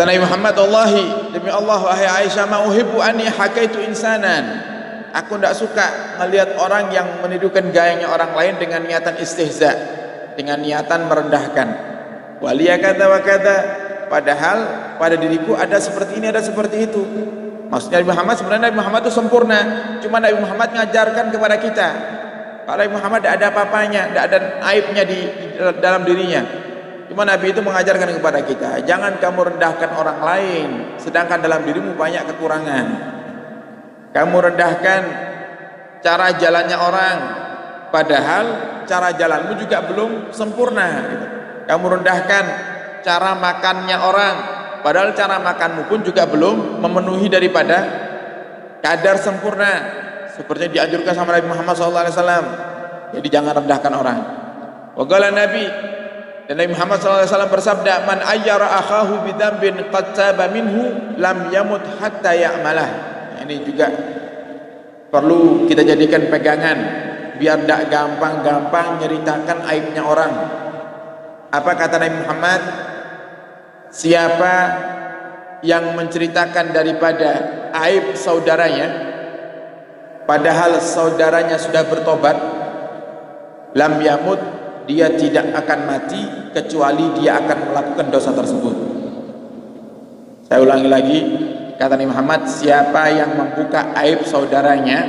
Kata Nabi Muhammad, "Wallahi, demi Allah wahai Aisyah, ma uhibbu anni hakaitu insanan." Aku tidak suka melihat orang yang menirukan gayanya orang lain dengan niatan istihza, dengan niatan merendahkan. Waliya kata wa kata, padahal pada diriku ada seperti ini, ada seperti itu. Maksudnya Nabi Muhammad, sebenarnya Nabi Muhammad itu sempurna, cuma Nabi Muhammad mengajarkan kepada kita. Kalau Nabi Muhammad tidak ada apa-apanya, tidak ada aibnya di dalam dirinya. Cuma Nabi itu mengajarkan kepada kita, jangan kamu rendahkan orang lain, sedangkan dalam dirimu banyak kekurangan. Kamu rendahkan cara jalannya orang, padahal cara jalanmu juga belum sempurna. Kamu rendahkan cara makannya orang, padahal cara makanmu pun juga belum memenuhi daripada kadar sempurna, seperti dianjurkan sama Nabi Muhammad SAW. Jadi jangan rendahkan orang. Waqala Nabi, dan Nabi Muhammad SAW bersabda, "Man ayyara akhahu bidambin qad taba minhu lam yamut hatta ya'malah." Ini juga perlu kita jadikan pegangan, biar tidak gampang-gampang nyeritakan aibnya orang. Apa kata Nabi Muhammad? Siapa yang menceritakan daripada aib saudaranya, padahal saudaranya sudah bertobat, lam yamut, dia tidak akan mati kecuali dia akan melakukan dosa tersebut. Saya ulangi lagi, kata Nabi Muhammad, siapa yang membuka aib saudaranya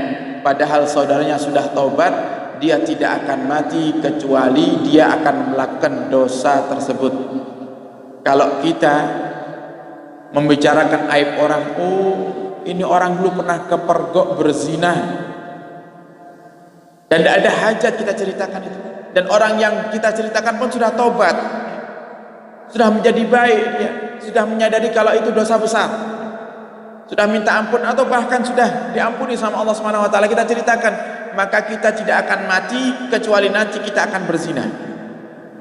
padahal saudaranya sudah taubat, dia tidak akan mati kecuali dia akan melakukan dosa tersebut. Kalau kita membicarakan aib orang, oh ini orang dulu pernah kepergok berzina, dan tidak ada hajat kita ceritakan itu. Dan orang yang kita ceritakan pun sudah taubat, sudah menjadi baik, ya, sudah menyadari kalau itu dosa besar, sudah minta ampun atau bahkan sudah diampuni sama Allah Subhanahu wa taala, kita ceritakan, maka kita tidak akan mati kecuali nanti kita akan berzina.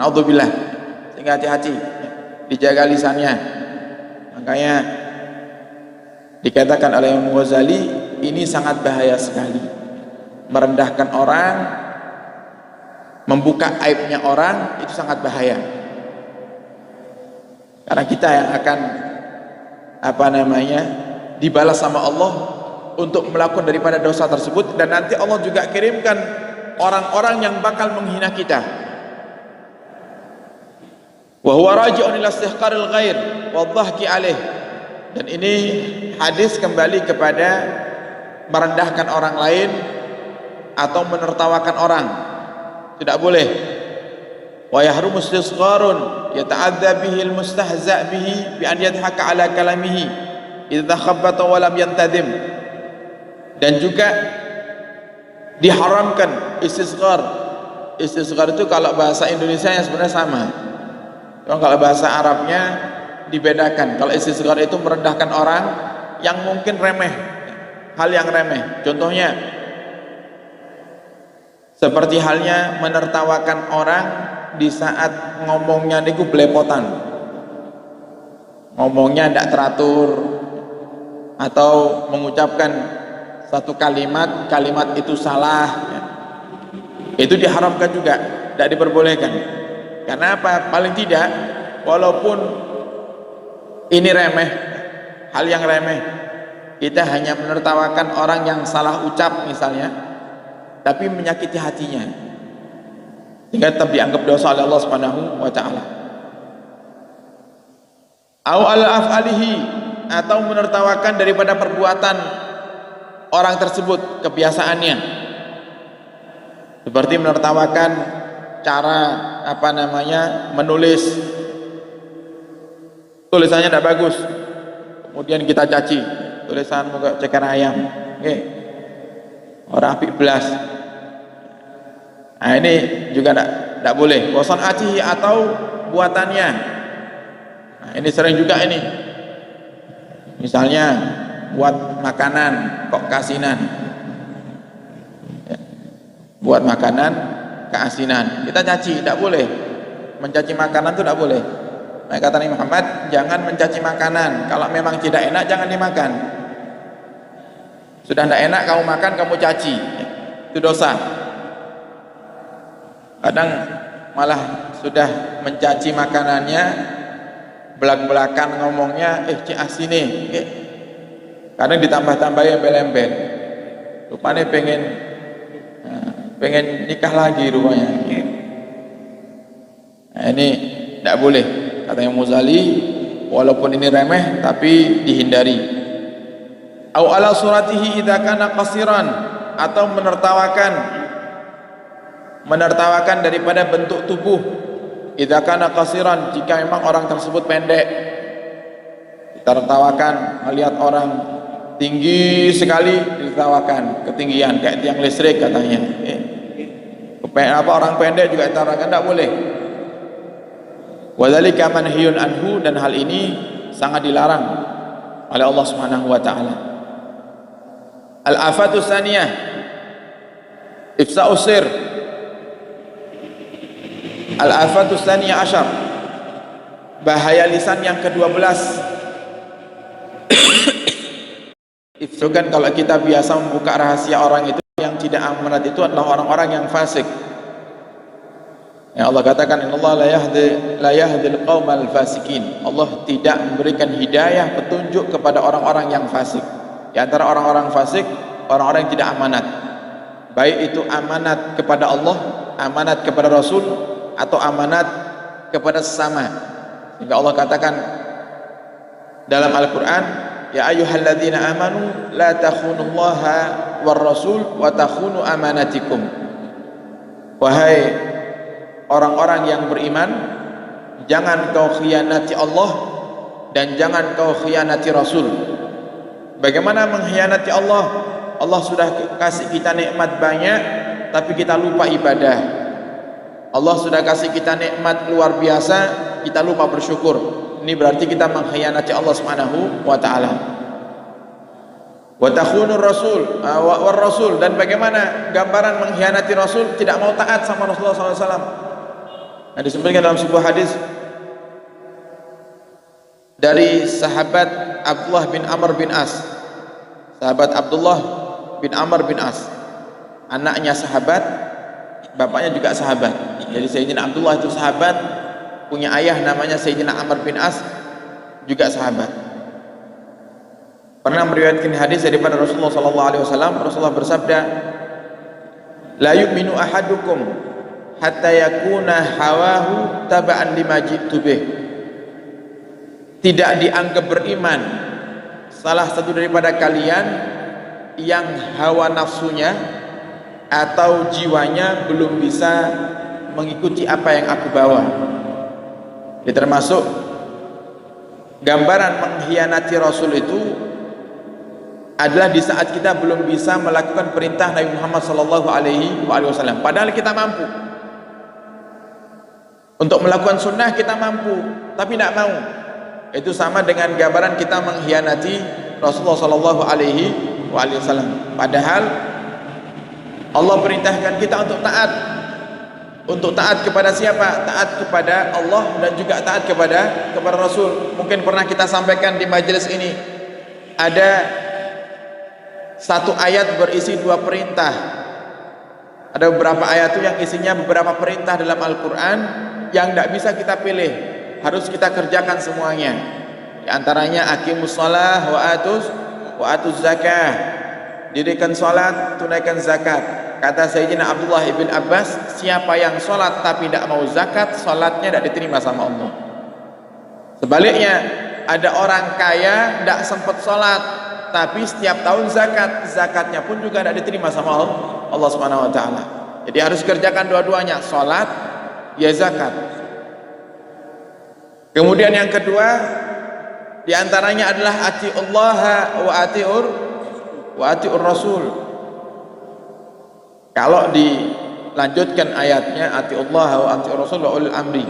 Naudzubillah. Sehingga hati-hati, dijaga lisannya. Makanya dikatakan oleh Imam Ghazali, ini sangat bahaya sekali. Merendahkan orang, membuka aibnya orang, itu sangat bahaya. Karena kita yang akan dibalas sama Allah untuk melakukan daripada dosa tersebut, dan nanti Allah juga kirimkan orang-orang yang bakal menghina kita. Wa huwa raji'un ila istihqaril ghair wa dhahki alaih. Dan ini hadis kembali kepada merendahkan orang lain atau menertawakan orang. Tidak boleh. Wa yahrumu istisgharun yata'adza bihi almustahza' bihi bi an yadhaka ala kalamihi idza khabbata wa lam yantadim. Dan juga diharamkan istisghar. Istisghar itu kalau bahasa Indonesia yang sebenarnya sama, kalau bahasa Arabnya dibedakan. Kalau istisghar itu merendahkan orang yang mungkin remeh, hal yang remeh. Contohnya seperti halnya menertawakan orang di saat ngomongnya niku belepotan, ngomongnya tidak teratur, atau mengucapkan satu kalimat itu salah, ya. Itu diharamkan juga, tidak diperbolehkan. Karena apa? Paling tidak, walaupun ini remeh, hal yang remeh, kita hanya menertawakan orang yang salah ucap misalnya, tapi menyakiti hatinya, sehingga tetap dianggap dosa oleh Allah Subhanahu wa taala. Au ala af'alihi, atau menertawakan daripada perbuatan orang tersebut, kebiasaannya, seperti menertawakan cara menulis, tulisannya tidak bagus, kemudian kita caci, tulisan muka ceker ayam, orang apik belas. Nah ini juga tidak boleh. Wasan aci, atau buatannya. Nah ini sering juga ini, misalnya buat makanan kok keasinan, ya, buat makanan keasinan, kita caci, tidak boleh. Mencaci makanan itu tidak boleh. Nah, kata Nabi Muhammad, jangan mencaci makanan. Kalau memang tidak enak, jangan dimakan. Sudah tidak enak kamu makan, kamu caci, itu dosa. Kadang malah sudah mencaci makanannya, belak-belakan ngomongnya, cik asine, kadang ditambah-tambahin embel-embel, rupanya pengen nikah lagi rupanya. Nah, ini tidak boleh, katanya Muzali, walaupun ini remeh tapi dihindari. Au ala suratihi idza kana qasiran, atau menertawakan daripada bentuk tubuh, idza kana qasiran, jika memang orang tersebut pendek, ditertawakan. Melihat orang tinggi sekali ditertawakan, ketinggian kayak tiang listrik katanya. Orang pendek juga ditertawakan, tidak boleh. Wadzalika manhiyun anhu, dan hal ini sangat dilarang oleh Allah Subhanahu wa taala. Al-afatu tsaniyah ifsa'us sir. Al-afatu tsaniyah asyar, bahaya lisan yang ke-12. Itu kan kalau kita biasa membuka rahasia orang itu, yang tidak amanat itu adalah orang-orang yang fasik. Ya, Allah katakan innallaha la yahdil qaumal fasikin. Allah tidak memberikan hidayah, petunjuk kepada orang-orang yang fasik. Di antara orang-orang fasik, orang-orang yang tidak amanat. Baik itu amanat kepada Allah, amanat kepada Rasul, atau amanat kepada sesama. Sehingga Allah katakan dalam Al-Qur'an, ya ayyuhalladzina amanu la takhunullaha war rasul wa takhunu amanatikum. Wahai orang-orang yang beriman, jangan kau khianati Allah dan jangan kau khianati Rasul. Bagaimana mengkhianati Allah? Allah sudah kasih kita nikmat banyak, tapi kita lupa ibadah. Allah sudah kasih kita nikmat luar biasa, kita lupa bersyukur. Ini berarti kita mengkhianati Allah Subhanahu wa taala. Wa takhunur rasul war rasul, dan bagaimana gambaran mengkhianati Rasul? Tidak mau taat sama Rasulullah SAW. Nah, disebutkan dalam sebuah hadis dari sahabat Abdullah bin Amr bin As. Sahabat Abdullah bin Amr bin As, anaknya sahabat, bapaknya juga sahabat. Jadi Sayyidina Abdullah itu sahabat, punya ayah namanya Sayyidina Amr bin As, juga sahabat. Pernah meriwayatkan hadis daripada Rasulullah SAW. Rasulullah bersabda, la yu'minu ahadukum hatta yakuna hawahu taba'an lima ji'tu bih. Tidak dianggap beriman salah satu daripada kalian yang hawa nafsunya atau jiwanya belum bisa mengikuti apa yang aku bawa. Ini termasuk gambaran mengkhianati Rasul itu adalah di saat kita belum bisa melakukan perintah Nabi Muhammad SAW. Padahal kita mampu untuk melakukan sunnah, kita mampu, tapi tidak mau. Itu sama dengan gambaran kita mengkhianati Rasulullah SAW. Padahal Allah perintahkan kita untuk taat. Untuk taat kepada siapa? Taat kepada Allah dan juga taat kepada Rasul. Mungkin pernah kita sampaikan di majelis ini, ada satu ayat berisi dua perintah. Ada beberapa ayat itu yang isinya beberapa perintah dalam Al-Quran yang tidak bisa kita pilih, harus kita kerjakan semuanya. Di antaranya aqimus shalah wa atuz zakah, dirikan salat, tunaikan zakat. Kata Sayyidina Abdullah ibn Abbas, siapa yang salat tapi tidak mau zakat, salatnya tidak diterima sama Allah. Sebaliknya, ada orang kaya tidak sempat salat tapi setiap tahun zakat, zakatnya pun juga tidak diterima sama Allah Subhanahu wa taala. Jadi harus kerjakan dua-duanya, salat ya zakat. Kemudian yang kedua, di antaranya adalah atiullah wa atiur rasul. Kalau dilanjutkan ayatnya, atiullah wa atiur rasul wa ulil amri.